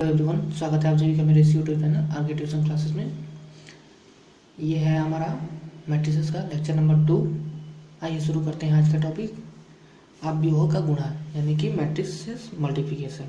Hello everyone, स्वागत है आप सभी का मेरे इस YouTube channel RK tuition classes में। ये है हमारा मैट्रिसेस का लेक्चर नंबर 2। आइए शुरू करते हैं आज का टॉपिक, अवयवों का गुणा यानी कि मैट्रिसेस मल्टीप्लिकेशन।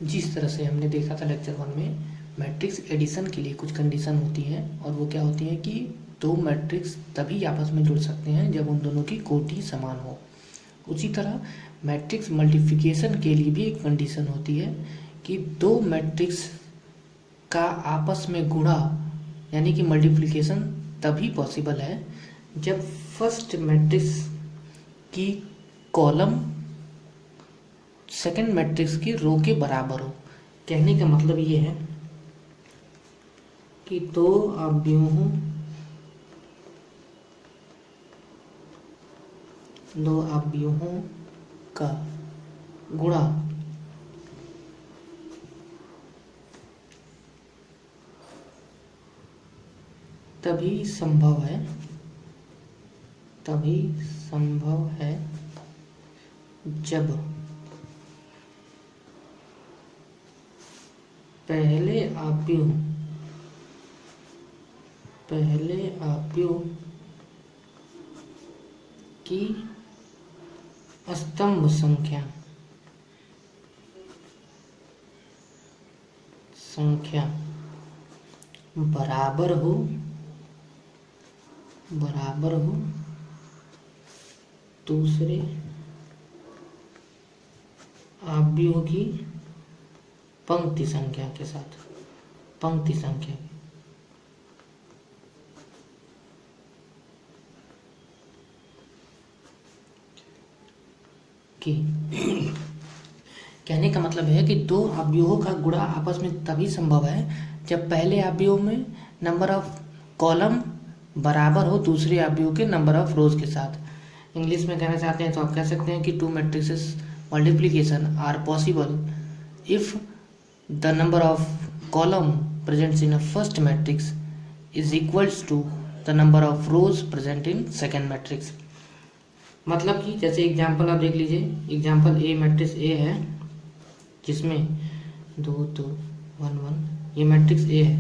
जिस तरह से हमने देखा था लेक्चर 1 में, मैट्रिक्स एडिशन के लिए कुछ कंडीशन होती हैं और वो क्या होती है कि दो मैट्रिक्स तभी आपस में जुड़ सकते हैं जब उन दोनों की कोटि समान हो। उसी तरह मैट्रिक्स मल्टीप्लिकेशन के लिए भी एक कंडीशन होती है कि दो मैट्रिक्स का आपस में गुणा यानी कि मल्टीप्लिकेशन तभी पॉसिबल है जब फर्स्ट मैट्रिक्स की कॉलम सेकंड मैट्रिक्स की रो के बराबर हो। कहने का मतलब ये है कि दो अवयवों का गुणा तभी संभव है जब पहले अवयव की स्तंभ संख्या बराबर हो दूसरे अवयव की पंक्ति संख्या के साथ। पंक्ति संख्या की कहने का मतलब है कि दो अवयवों का गुणा आपस में तभी संभव है जब पहले अवयव में नंबर ऑफ कॉलम बराबर हो दूसरे अवयव के नंबर ऑफ रोज के साथ। इंग्लिश में कहना चाहते हैं तो आप कह सकते हैं कि two matrices multiplication are possible if the number of column present in a first matrix is equals to the number of rows present in second matrix। मतलब कि जैसे एग्जांपल आप देख लीजिए, एग्जांपल ए मैट्रिक्स ए है जिसमें 2 2 1 1 ये matrix A है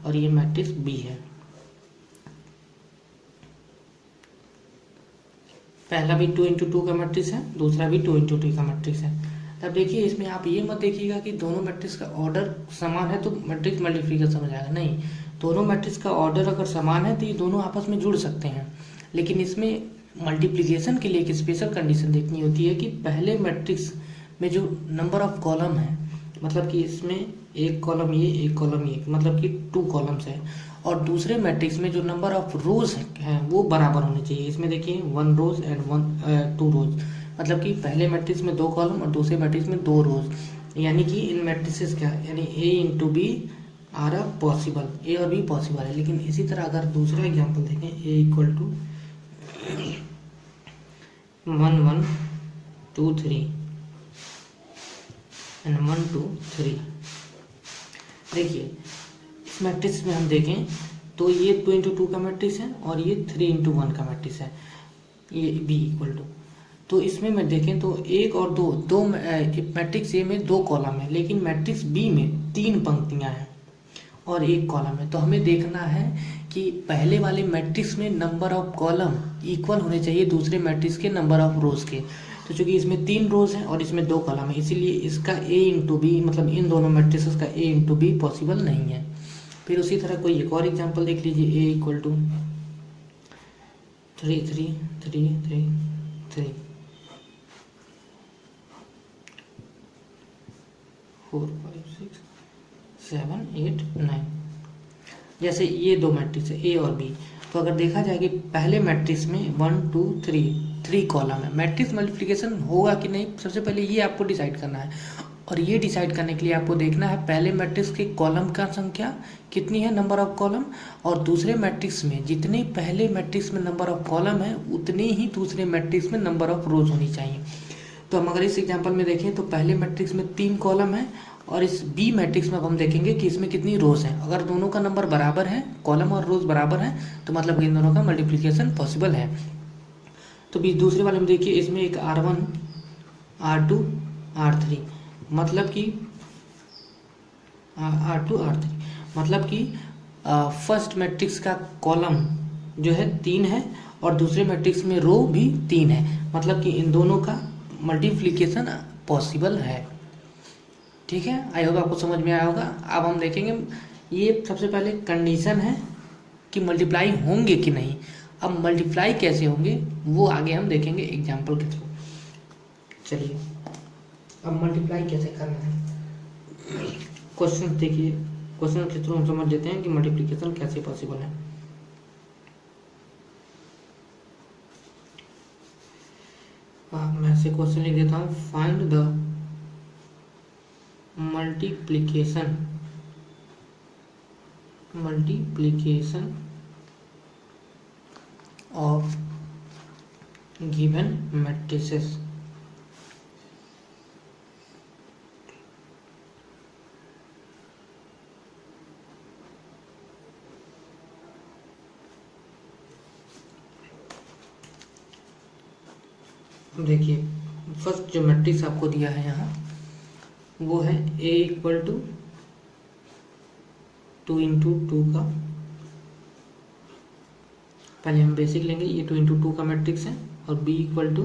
और ये मैट्रिक्स बी है। पहला भी 2 इंटू 2 का मैट्रिक्स है, दूसरा भी 2 इंटू 2 का मैट्रिक्स है। तब देखिए इसमें आप ये मत देखिएगा कि दोनों मैट्रिक्स का ऑर्डर समान है तो मैट्रिक्स मल्टीप्लिकेशन हो जाएगा। नहीं, दोनों मैट्रिक्स का ऑर्डर अगर समान है तो ये दोनों आपस में जुड़ सकते हैं। लेकिन इसमें मल्टीप्लिकेशन के लिए एक स्पेशल कंडीशन देखनी होती है कि पहले मैट्रिक्स में जो नंबर ऑफ कॉलम है, मतलब कि इसमें एक कॉलम ये एक कॉलम ये, मतलब कि 2 कॉलम्स है, और दूसरे मैट्रिक्स में जो नंबर ऑफ रोज है वो बराबर होने चाहिए। इसमें देखिए 1 रोज एंड 2 रोज, मतलब कि पहले मैट्रिक्स में 2 कॉलम और दूसरे मैट्रिक्स में 2 रोज, यानी कि इन मैट्रिसेस क्या यानी A into B are a possible, A और बी पॉसिबल है। लेकिन इसी तरह अगर दूसरा एग्जांपल देखें, ए इक्वल टू 1 1 2 3 एंड 1 2 3। देखिए इस मैट्रिक्स में हम देखें तो ये 2 इंटू 2 का मैट्रिक्स है और ये 3 इंटू 1 का मैट्रिक्स है, ये बी इक्वल टू। तो इसमें मैं देखें तो 1 और 2 मैट्रिक्स ए में 2 कॉलम है, लेकिन मैट्रिक्स बी में 3 पंक्तियां हैं और 1 कॉलम है। तो हमें देखना है कि पहले वाले मैट्रिक्स में नंबर ऑफ कॉलम इक्वल होने चाहिए दूसरे मैट्रिक्स के नंबर ऑफ रोज के। तो चूंकि इसमें 3 रोज हैं और इसमें 2 कॉलम है, इसीलिए इसका ए इंटू बी, मतलब इन दोनों मैट्रिक्स का ए इंटू बी पॉसिबल नहीं है। फिर उसी तरह कोई एक और एग्जाम्पल देख लीजिए, ए इक्वल टू 3 3 3 3 3 4 5 6 7 8 9। जैसे ये 2 मैट्रिक्स है ए और बी, तो अगर देखा जाए कि पहले मैट्रिक्स में 1 2 3 कॉलम है, मैट्रिक्स मल्टीप्लिकेशन होगा कि नहीं, सबसे पहले ये आपको डिसाइड करना है। और ये डिसाइड करने के लिए आपको देखना है पहले मैट्रिक्स के कॉलम का संख्या कितनी है, नंबर ऑफ कॉलम, और दूसरे मैट्रिक्स में जितने पहले मैट्रिक्स में नंबर ऑफ कॉलम है उतने ही दूसरे मैट्रिक्स में नंबर ऑफ रोज होनी चाहिए। तो हम अगर इस एग्जांपल में देखें तो पहले मैट्रिक्स में 3 कॉलम है और इस बी मैट्रिक्स में अब हम देखेंगे कि इसमें कितनी रोज हैं। अगर दोनों का नंबर बराबर है, कॉलम और रोज बराबर है, तो मतलब इन दोनों का मल्टीप्लिकेशन पॉसिबल है। तो दूसरे वाले में देखिए इसमें एक R1 R2 R3 मतलब कि R2 R3 मतलब कि फर्स्ट मैट्रिक्स का कॉलम जो है 3 है और दूसरे मैट्रिक्स में रो भी 3 है, मतलब कि इन दोनों का मल्टीप्लिकेशन पॉसिबल है। ठीक है, आई होप आपको समझ में आया होगा। अब हम देखेंगे, ये सबसे पहले कंडीशन है कि मल्टीप्लाई होंगे कि नहीं। अब मल्टीप्लाई कैसे होंगे वो आगे हम देखेंगे एग्जाम्पल के थ्रू। चलिए अब मल्टीप्लाई कैसे करना है, क्वेश्चन देखिए, क्वेश्चन के थ्रू हम समझ लेते हैं कि मल्टीप्लिकेशन कैसे पॉसिबल है। मैं ऐसे क्वेश्चन लिख देता हूँ, find the multiplication of given matrices. देखिए फर्स्ट जो मैट्रिक्स आपको दिया है यहाँ वो है A इक्वल टू 2 इंटू 2 का, पहले हम बेसिक लेंगे, ये 2 इंटू 2 का मैट्रिक्स है, और B इक्वल टू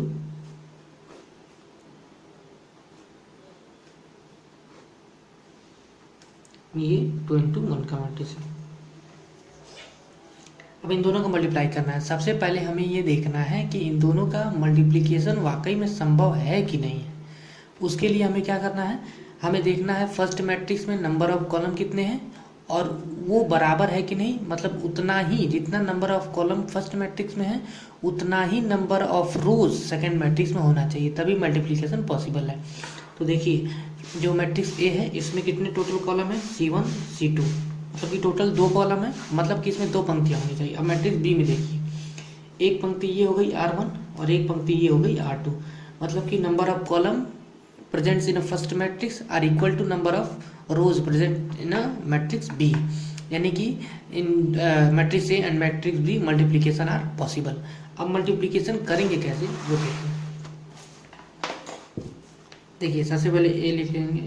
ये 2 इंटू 1 का मैट्रिक्स है। अब इन दोनों को मल्टीप्लाई करना है। सबसे पहले हमें ये देखना है कि इन दोनों का मल्टीप्लिकेशन वाकई में संभव है कि नहीं है। उसके लिए हमें क्या करना है, हमें देखना है फर्स्ट मैट्रिक्स में नंबर ऑफ कॉलम कितने हैं और वो बराबर है कि नहीं, मतलब उतना ही जितना number of column first matrix में है उतना ही number of rows second matrix में होना चाहिए, तभी मल्टीप्लिकेशन पॉसिबल है। तो देखिए जो मैट्रिक्स ए है इसमें कितने टोटल कॉलम है, C1 C2, मतलब कि टोटल 2 कॉलम है, मतलब कि इसमें 2 पंक्तियाँ होनी चाहिए। अब मैट्रिक्स बी में देखिए, एक पंक्ति ये हो गई R1 और एक पंक्ति ये हो गई R2, मतलब कि number of column presents in a first matrix are equal to number of rows present in a matrix B, यानी कि इन matrix A and matrix B multiplication are possible. अब मल्टीप्लिकेशन करेंगे कैसे वो देखिए। देखिए सबसे पहले ए लिख लेंगे,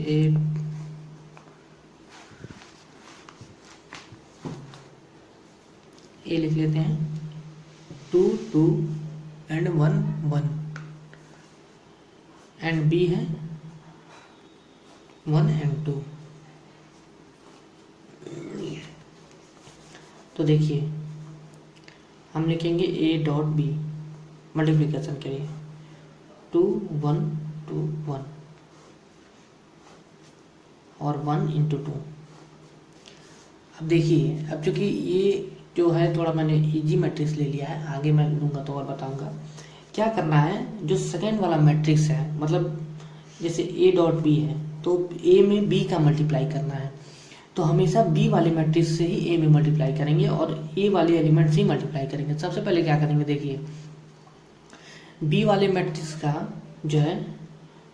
ए लिख लेते हैं 2 2 एंड 1 1 एंड बी है 1 एंड 2। तो देखिए हम लिखेंगे ए डॉट बी मल्टीप्लिकेशन के लिए 2 1 2 1 और 1 इंटू 2। अब देखिए, अब चूंकि ये जो है थोड़ा मैंने इजी मैट्रिक्स ले लिया है, आगे मैं लूँगा तो और बताऊँगा क्या करना है। जो सेकेंड वाला मैट्रिक्स है, मतलब जैसे ए डॉट बी है तो ए में बी का मल्टीप्लाई करना है, तो हमेशा बी वाले मैट्रिक्स से ही ए में मल्टीप्लाई करेंगे और ए वाले एलिमेंट से ही मल्टीप्लाई करेंगे। सबसे पहले क्या करेंगे, देखिए बी वाले मैट्रिक्स का जो है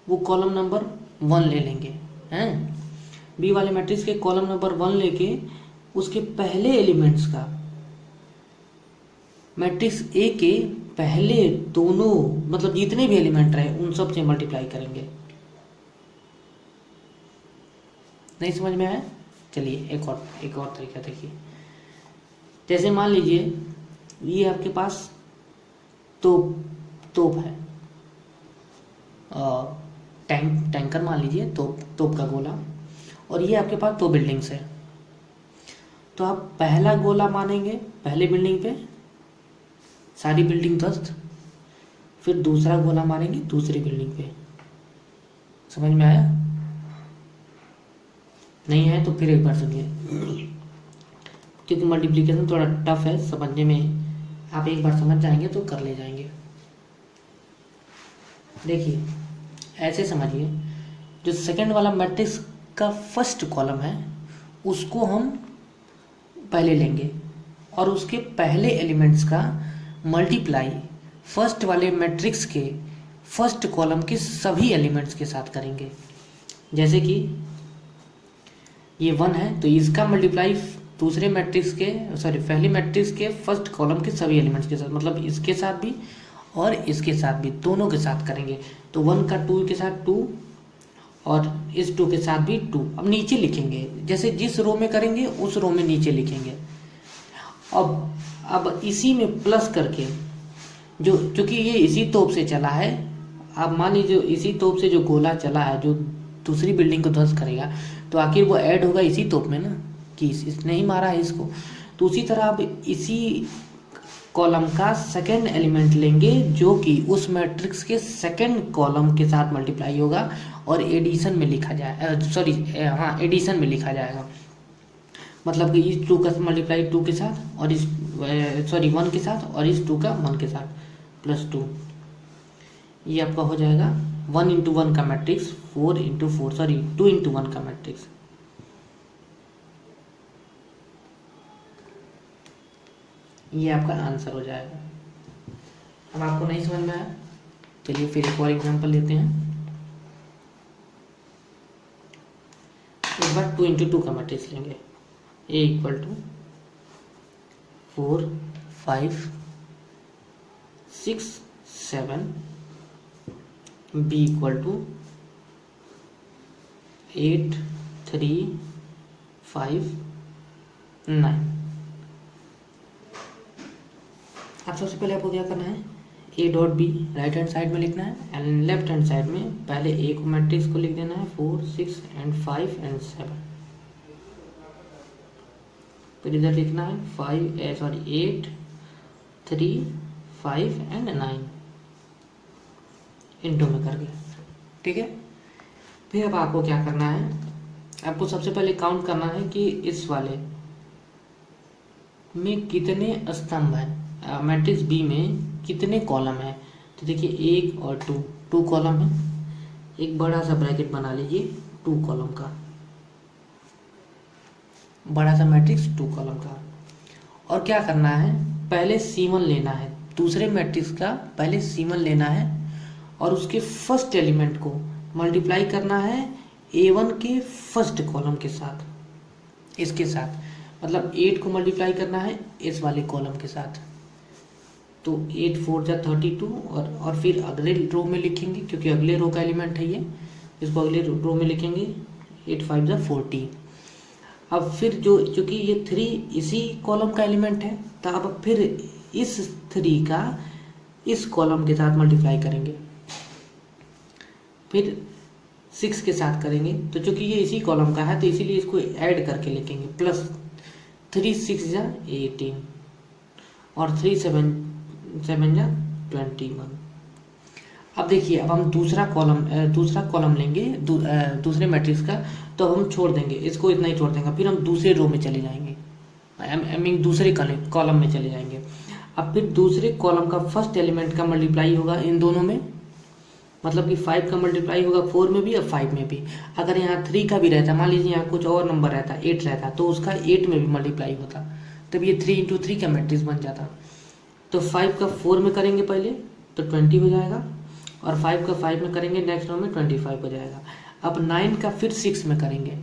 वो कॉलम नंबर 1 ले लेंगे हैं, बी वाले मैट्रिक्स के कॉलम नंबर 1 लेके उसके पहले एलिमेंट्स का मैट्रिक्स ए के पहले दोनों, मतलब जितने भी एलिमेंट रहे उन सब से मल्टीप्लाई करेंगे। नहीं समझ में आया? चलिए एक और तरीका देखिए। जैसे मान लीजिए ये आपके पास तोप है, टैंकर मान लीजिए, तोप का गोला, और ये आपके पास 2 बिल्डिंग्स है। तो आप पहला गोला मानेंगे पहले बिल्डिंग पे, सारी बिल्डिंग ध्वस्त, फिर दूसरा गोला मारेंगे दूसरी बिल्डिंग पे। समझ में आया? नहीं आया तो फिर एक बार सुनिए, क्योंकि मल्टीप्लिकेशन थोड़ा टफ है समझने में, आप एक बार समझ जाएंगे तो कर ले जाएंगे। देखिए ऐसे समझिए जो सेकंड वाला मैट्रिक्स का फर्स्ट कॉलम है उसको हम पहले लेंगे और उसके पहले एलिमेंट्स का मल्टीप्लाई फर्स्ट वाले मैट्रिक्स के फर्स्ट कॉलम के सभी एलिमेंट्स के साथ करेंगे। जैसे कि ये 1 है तो इसका मल्टीप्लाई दूसरे मैट्रिक्स के पहले मैट्रिक्स के फर्स्ट कॉलम के सभी एलिमेंट्स के साथ, मतलब इसके साथ भी और इसके साथ भी, दोनों के साथ करेंगे। तो 1 का 2 के साथ 2 और इस 2 के साथ भी 2। अब नीचे लिखेंगे, जैसे जिस रो में करेंगे उस रो में नीचे लिखेंगे। अब इसी में प्लस करके जो चूंकि ये इसी तोप से चला है, आप मान लीजिए इसी तोप से जो गोला चला है जो दूसरी बिल्डिंग को ध्वस्त करेगा, तो आखिर वो ऐड होगा इसी तोप में ना, कि इसने ही मारा है इसको। तो उसी तरह आप इसी कॉलम का सेकंड एलिमेंट लेंगे जो कि उस मैट्रिक्स के सेकंड कॉलम के साथ मल्टीप्लाई होगा और एडिशन में लिखा जाए एडिशन में लिखा जाएगा। मतलब कि इस 2 का मल्टीप्लाई 2 के साथ और इस 1 के साथ और इस 2 का 1 के साथ प्लस 2। ये आपका हो जाएगा 1 इंटू 1 का मैट्रिक्स 2 इंटू 1 का मैट्रिक्स। ये आपका आंसर हो जाएगा। अब आपको नहीं समझ में आया, चलिए फिर एक और एग्जांपल लेते हैं। एक बार 2 इंटू 2 का मैट्रिक्स लेंगे। A equal to 4 5 6 7, B equal to 8 3 5 9। अब सबसे पहले आपको क्या करना है, A dot B right hand side में लिखना है एंड लेफ्ट हैंड साइड में पहले ए को मैट्रिक्स को लिख देना है 4 6 एंड 5 एंड 7। फिर इधर लिखना है 8 3 5 एंड 9 इंटू में करके, ठीक है। फिर अब आपको क्या करना है, आपको सबसे पहले काउंट करना है कि इस वाले में कितने स्तंभ हैं, मैट्रिक्स बी में कितने कॉलम है। तो देखिए 1 और 2 कॉलम है। एक बड़ा सा ब्रैकेट बना लीजिए 2 कॉलम का, बड़ा सा मैट्रिक्स 2 कॉलम का। और क्या करना है, पहले C1 लेना है, दूसरे मैट्रिक्स का पहले C1 लेना है और उसके फर्स्ट एलिमेंट को मल्टीप्लाई करना है A1 के फर्स्ट कॉलम के साथ, इसके साथ, मतलब 8 को मल्टीप्लाई करना है इस वाले कॉलम के साथ। तो 8 4 जा 32 और फिर अगले रो में लिखेंगे, क्योंकि अगले रो का एलिमेंट है ये, इसको अगले रो में लिखेंगे 8 5 जा 40। अब फिर चूंकि ये 3 इसी कॉलम का एलिमेंट है, तो अब फिर इस 3 का इस कॉलम के साथ मल्टीप्लाई करेंगे, फिर 6 के साथ करेंगे। तो चूंकि ये इसी कॉलम का है तो इसीलिए इसको ऐड करके लिखेंगे, प्लस 3 6 जा 18 और 3 7 7 जा 21। अब देखिए, अब हम दूसरा कॉलम लेंगे दूसरे मैट्रिक्स का, तो अब हम छोड़ देंगे इसको, इतना ही छोड़ देंगे। फिर हम दूसरे रो में चले जाएंगे, आई मीन दूसरे कॉलम में चले जाएंगे। अब फिर दूसरे कॉलम का फर्स्ट एलिमेंट का मल्टीप्लाई होगा इन दोनों में, मतलब कि 5 का मल्टीप्लाई होगा 4 में भी और 5 में भी। अगर यहाँ 3 का भी रहता, मान लीजिए यहाँ कुछ और नंबर रहता 8 रहता, तो उसका 8 में भी मल्टीप्लाई होता, तब ये 3 इंटू 3 का मैट्रिक्स बन जाता। तो 5 का 4 में करेंगे पहले तो 20 हो जाएगा, और 5 का 5 में करेंगे नेक्स्ट रो में 25 हो जाएगा। अब 9 का फिर 6 में करेंगे,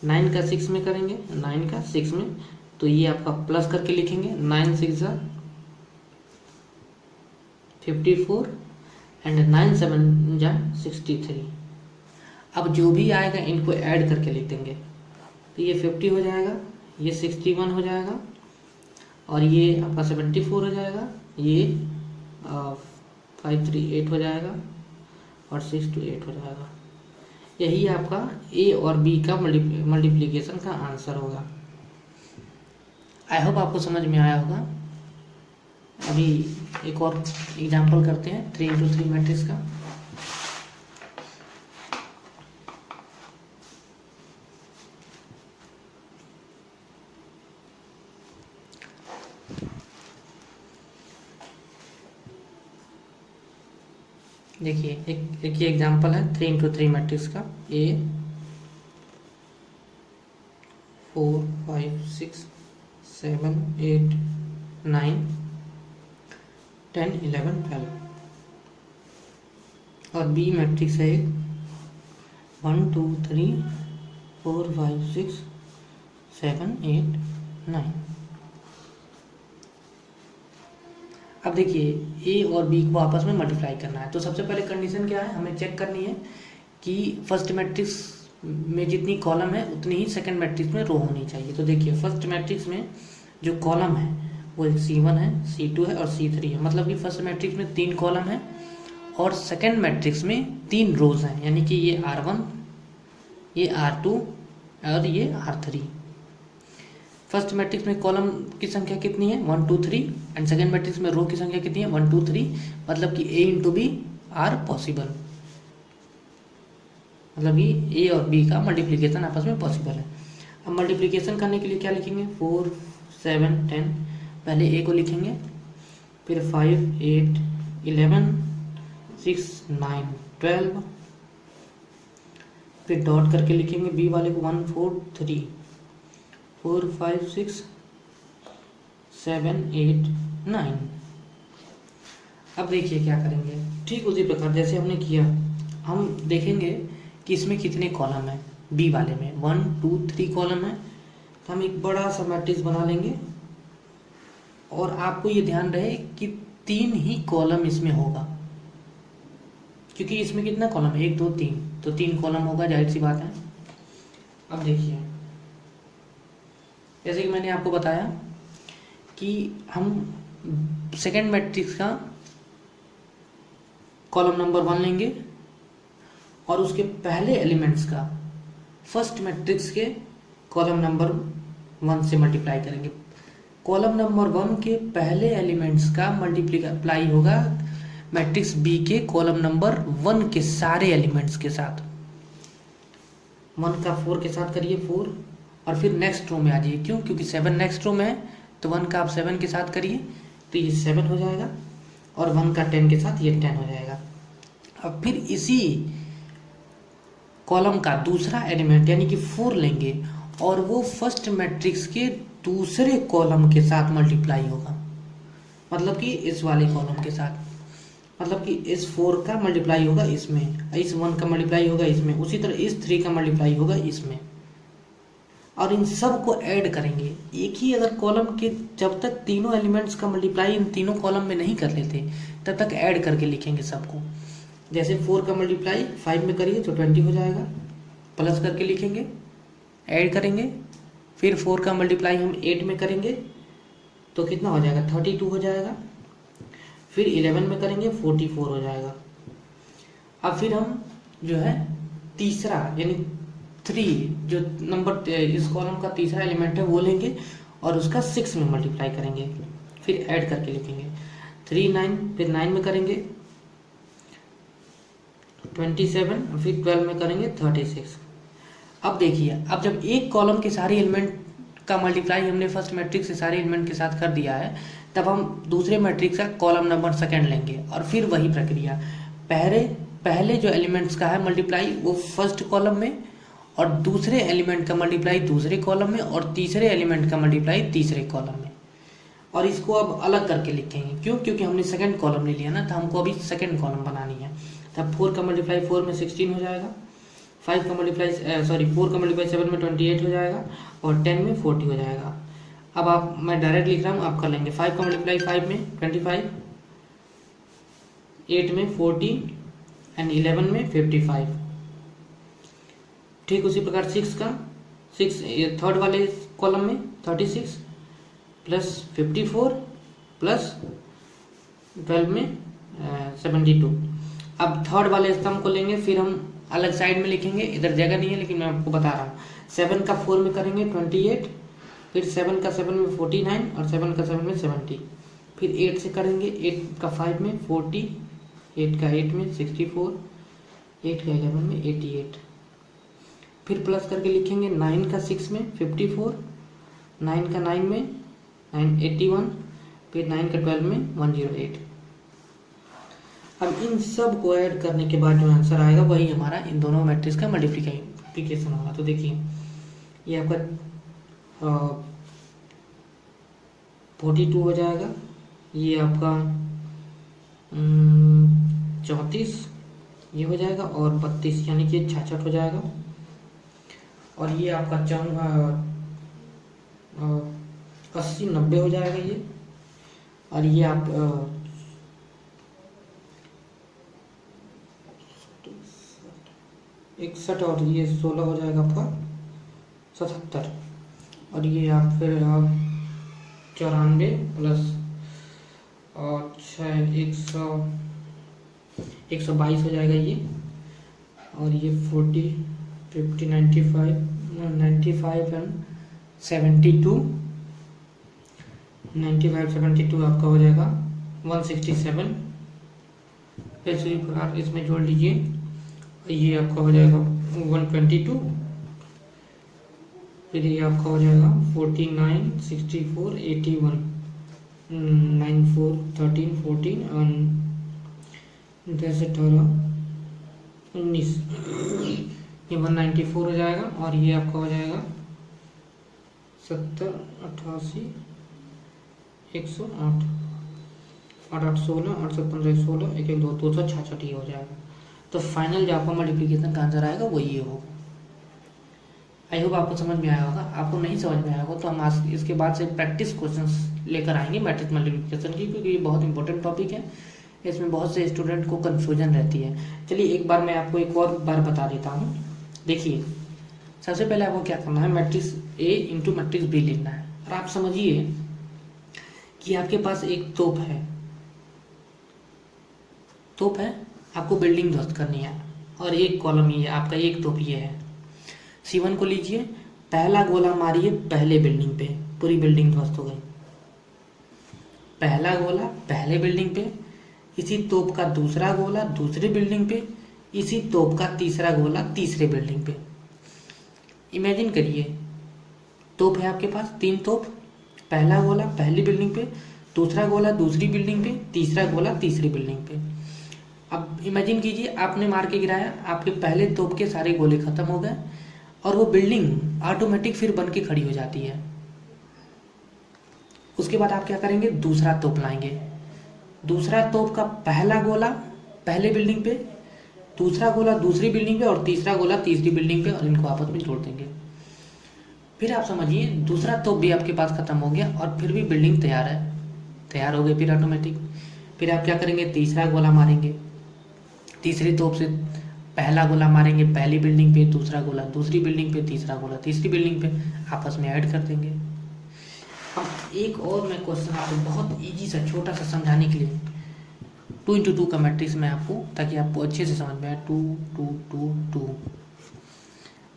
9 का 6 में करेंगे, 9 का 6 में, तो ये आपका प्लस करके लिखेंगे 9 6 जा 54 एंड 9 7 जा 63। अब जो भी आएगा इनको ऐड करके लिख देंगे, तो ये 50 हो जाएगा, ये 61 हो जाएगा, और ये आपका 74 हो जाएगा, ये 5 3 8 हो जाएगा, और 6 2 8 हो जाएगा। यही आपका ए और बी का मल्टीप्लिकेशन का आंसर होगा। आई होप आपको समझ में आया होगा। अभी एक और एग्जांपल करते हैं 3 इंटू 3 मैट्रिक्स का। देखिए एक ये एग्जांपल है 3x3 मैट्रिक्स का। A 4 5 6 7 8 9 10 11 12 और B मैट्रिक्स है एक 1 2 3 4 5 6 7 8 9। अब देखिए ए और बी को आपस में मल्टीप्लाई करना है, तो सबसे पहले कंडीशन क्या है, हमें चेक करनी है कि फर्स्ट मैट्रिक्स में जितनी कॉलम है उतनी ही सेकंड मैट्रिक्स में रो होनी चाहिए। तो देखिए फर्स्ट मैट्रिक्स में जो कॉलम है वो C1 है, C2 है और C3 है, मतलब कि फर्स्ट मैट्रिक्स में 3 कॉलम है और सेकंड मैट्रिक्स में 3 रोज हैं, यानी कि ये R1, ये R2 और ये R3। फर्स्ट मैट्रिक्स में कॉलम की संख्या कितनी है 1 2 3 एंड सेकंड मैट्रिक्स में रो की संख्या कितनी है 1 2 3, मतलब कि A into B are possible, मतलब कि A और B का मल्टीप्लिकेशन आपस में पॉसिबल है। अब मल्टीप्लिकेशन करने के लिए क्या लिखेंगे 4 7 10, पहले A को लिखेंगे, फिर 5 8 11 6 9 12, फिर डॉट करके लिखेंगे B वाले को 1 4 3 4 5 6 7 8 9। अब देखिए क्या करेंगे, ठीक उसी प्रकार जैसे हमने किया हम देखेंगे कि इसमें कितने कॉलम है। बी वाले में 1 2 3 कॉलम है, तो हम एक बड़ा सा मैट्रिक्स बना लेंगे और आपको ये ध्यान रहे कि 3 ही कॉलम इसमें होगा, क्योंकि इसमें कितना कॉलम है 1 2 3, तो 3 कॉलम होगा, जाहिर सी बात है। अब देखिए जैसे कि मैंने आपको बताया कि हम सेकेंड मैट्रिक्स का कॉलम नंबर 1 लेंगे और उसके पहले एलिमेंट्स का फर्स्ट मैट्रिक्स के कॉलम नंबर 1 से मल्टीप्लाई करेंगे। कॉलम नंबर 1 के पहले एलिमेंट्स का मल्टीप्लाई होगा मैट्रिक्स बी के कॉलम नंबर 1 के सारे एलिमेंट्स के साथ। 1 का 4 के साथ करिए 4 और फिर नेक्स्ट रो में आ जाइए, क्यों, क्योंकि 7 नेक्स्ट रो में है, तो 1 का आप 7 के साथ करिए तो ये 7 हो जाएगा और 1 का 10 के साथ ये 10 हो जाएगा। अब फिर इसी कॉलम का दूसरा एलिमेंट यानी कि 4 लेंगे और वो फर्स्ट मैट्रिक्स के दूसरे कॉलम के साथ मल्टीप्लाई होगा, मतलब कि इस वाले कॉलम के साथ, मतलब कि इस 4 का मल्टीप्लाई होगा इसमें, इस 1 का मल्टीप्लाई होगा इसमें, उसी तरह इस 3 का मल्टीप्लाई होगा इसमें, और इन सब को ऐड करेंगे। एक ही अगर कॉलम के जब तक तीनों एलिमेंट्स का मल्टीप्लाई इन तीनों कॉलम में नहीं कर लेते तब तक ऐड करके लिखेंगे सबको। जैसे 4 का मल्टीप्लाई 5 में करिए तो 20 हो जाएगा, प्लस करके लिखेंगे, ऐड करेंगे, फिर 4 का मल्टीप्लाई हम 8 में करेंगे तो कितना हो जाएगा 32 हो जाएगा, फिर 11 में करेंगे 44 हो जाएगा। अब फिर हम जो है तीसरा यानी 3 जो नंबर इस कॉलम का तीसरा एलिमेंट है वो लेंगे और उसका 6 में मल्टीप्लाई करेंगे, फिर ऐड करके लिखेंगे 3 9, फिर 9 में करेंगे 27, फिर 12 में करेंगे 36। अब देखिए अब जब एक कॉलम के सारे एलिमेंट का मल्टीप्लाई हमने फर्स्ट मैट्रिक्स से सारे एलिमेंट के साथ कर दिया है, तब हम दूसरे मैट्रिक्स का कॉलम नंबर सेकंड लेंगे और फिर वही प्रक्रिया, पहले जो एलिमेंट्स का है मल्टीप्लाई वो फर्स्ट कॉलम में और दूसरे एलिमेंट का मल्टीप्लाई दूसरे कॉलम में और तीसरे एलिमेंट का मल्टीप्लाई तीसरे कॉलम में, और इसको अब अलग करके लिखेंगे। क्यों, क्योंकि हमने सेकंड कॉलम ले लिया ना, तो हमको अभी सेकंड कॉलम बनानी है। तब 4 का मल्टीप्लाई 4 में 16 हो जाएगा, 4 का मल्टीप्लाई 7 में 28 हो जाएगा और 10 में 40 हो जाएगा। अब आप मैं डायरेक्ट लिख रहा हूँ, आप कर लेंगे। 5 का मल्टीप्लाई 5 में 25, 8 में 40 एंड 11 में 55। ठीक उसी प्रकार 6 थर्ड वाले कॉलम में 36 प्लस 54 प्लस 12 में 72। अब थर्ड वाले स्तंभ को लेंगे, फिर हम अलग साइड में लिखेंगे, इधर जगह नहीं है लेकिन मैं आपको बता रहा हूँ। 7 का 4 में करेंगे 28, फिर 7 का 7 में 49 और 7 का 7 में 70, फिर 8 से करेंगे 8 का 5 में 40, 8 का 8 में 64, 8 का 11 में 88, फिर प्लस करके लिखेंगे 9 का 6 में 54, 9 का 9 में 81, फिर 9 का 12 में 108। अब इन सब को ऐड करने के बाद जो आंसर आएगा वही हमारा इन दोनों मैट्रिक्स का मल्टीप्लिकेशन होगा। तो देखिए ये आपका 42 हो जाएगा, ये आपका 34 ये हो जाएगा, और 32 यानी कि 66 हो जाएगा, और ये आपका 80-90 हो जाएगा ये, और ये आप 61 और ये 16 हो जाएगा आपका 77, और ये आप फिर 94 प्लस और 122 हो जाएगा ये, और ये 40 50 95 एंड 72 95 72 आपका हो जाएगा 167। फिर इसी प्रकार इसमें जोड़ लीजिए, ये आपका हो जाएगा 122, फिर ये आपका हो जाएगा 49 64 81 94 13 14 और 19 ये 194 हो जाएगा, और ये आपका हो जाएगा 70 88 108 8 8 16 8 7 15 16 1 1 2 266 ये हो जाएगा। तो फाइनल जो आपका मल्टीप्लिकेशन का आंसर आएगा वो ये होगा। आई होप आपको समझ में आया होगा। आपको नहीं समझ में आया होगा तो हम आज इसके बाद से प्रैक्टिस क्वेश्चंस लेकर आएंगे मैट्रिक्स मल्टीप्लिकेशन की, क्योंकि ये बहुत इंपॉर्टेंट टॉपिक है, इसमें बहुत से स्टूडेंट को कन्फ्यूजन रहती है। चलिए एक बार मैं आपको एक और बार बता देता हूँ। देखिए सबसे पहले आपको क्या करना है, matrix A into matrix B लिखना है। और आप समझिए कि आपके पास एक तोप है, आपको बिल्डिंग ध्वस्त करनी है, और एक कॉलम ये आपका एक तोप ये है। C1 को लीजिए, पहला गोला मारिए पहले बिल्डिंग पे, पूरी बिल्डिंग ध्वस्त हो गई। पहला गोला पहले बिल्डिंग पे, इसी तोप का दूसरा गोला दूसरी बिल्डिंग पे, इसी तोप का तीसरा गोला तीसरे बिल्डिंग पे। इमेजिन करिए तोप है आपके पास 3 तोप, पहला गोला पहली बिल्डिंग पे, दूसरा गोला दूसरी बिल्डिंग पे, तीसरा गोला तीसरी बिल्डिंग पे। अब इमेजिन कीजिए आपने मार के गिराया, आपके पहले तोप के सारे गोले खत्म हो गए और वो बिल्डिंग ऑटोमेटिक फिर बन के खड़ी हो जाती है। उसके बाद आप क्या करेंगे, दूसरा तोप लाएंगे। दूसरा तोप का पहला गोला पहले बिल्डिंग पे, दूसरा गोला दूसरी बिल्डिंग पे और तीसरा गोला तीसरी बिल्डिंग पे, और इनको आपस में जोड़ देंगे। फिर आप समझिए दूसरा तोप भी आपके पास खत्म हो गया और फिर भी बिल्डिंग तैयार हो गई फिर ऑटोमेटिक। फिर आप क्या करेंगे, तीसरा गोला मारेंगे, तीसरे तोप से पहला गोला मारेंगे पहली बिल्डिंग पे, दूसरा गोला दूसरी बिल्डिंग पे, तीसरा गोला तीसरी बिल्डिंग पे, आपस में ऐड कर देंगे। अब एक और मैं क्वेश्चन आपको बहुत इजी सा छोटा सा समझाने के लिए 2 into 2 का मैट्रिक्स में आपको, ताकि आपको अच्छे से समझ में आए। 2 2 2 2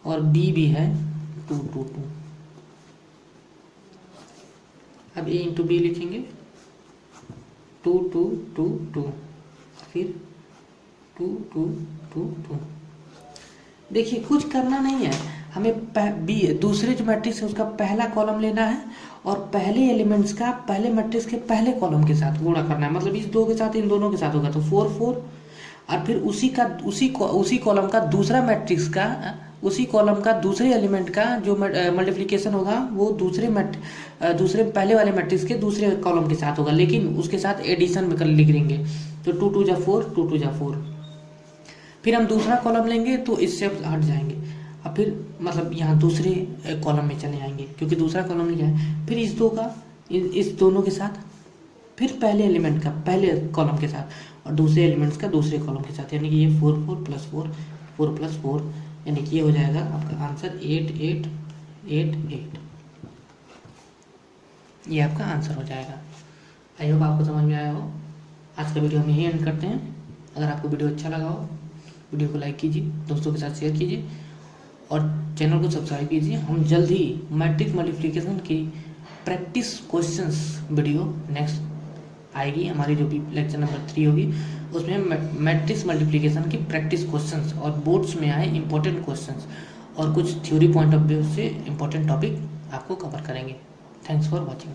और बी भी है 2 2 2। अब ए इंटू बी लिखेंगे 2 2 2 2, फिर 2 2 2 2। देखिए कुछ करना नहीं है, हमें बी दूसरे जो मैट्रिक्स है उसका पहला कॉलम लेना है और पहले एलिमेंट्स का पहले मैट्रिक्स के पहले कॉलम के साथ गुणा करना है। मतलब इस दो के साथ इन दोनों के साथ होगा तो 4 4, और फिर उसी कॉलम का दूसरा मैट्रिक्स का उसी कॉलम का दूसरे एलिमेंट का जो मल्टीप्लिकेशन होगा वो दूसरे पहले वाले मैट्रिक्स के दूसरे कॉलम के साथ होगा, लेकिन उसके साथ एडिशन में कर लिख देंगे। तो 2 2 जा 4, 2 2 जा 4। फिर हम दूसरा कॉलम लेंगे तो इससे हट जाएंगे, और फिर मतलब यहाँ दूसरे कॉलम में चले आएंगे क्योंकि दूसरा कॉलम लिखा है। फिर इस दोनों के साथ, फिर पहले एलिमेंट का पहले कॉलम के साथ और दूसरे एलिमेंट्स का दूसरे कॉलम के साथ, यानी कि ये 4 4 प्लस 4 4 प्लस 4, यानी कि ये हो जाएगा आपका आंसर 8 8 8 8। ये आपका आंसर हो जाएगा। आई होप आपको समझ में आया हो। आज का वीडियो हम यहीं एंड करते हैं। अगर आपको वीडियो अच्छा लगा हो, वीडियो को लाइक कीजिए, दोस्तों के साथ शेयर कीजिए और चैनल को सब्सक्राइब कीजिए। हम जल्द ही मैट्रिक्स मल्टीप्लिकेशन की प्रैक्टिस क्वेश्चंस वीडियो नेक्स्ट आएगी, हमारी जो भी लेक्चर नंबर 3 होगी उसमें मैट्रिक्स मल्टीप्लिकेशन की प्रैक्टिस क्वेश्चंस और बोर्ड्स में आए इंपॉर्टेंट क्वेश्चंस और कुछ थ्योरी पॉइंट ऑफ व्यू से इंपॉर्टेंट टॉपिक आपको कवर करेंगे। Thanks for watching.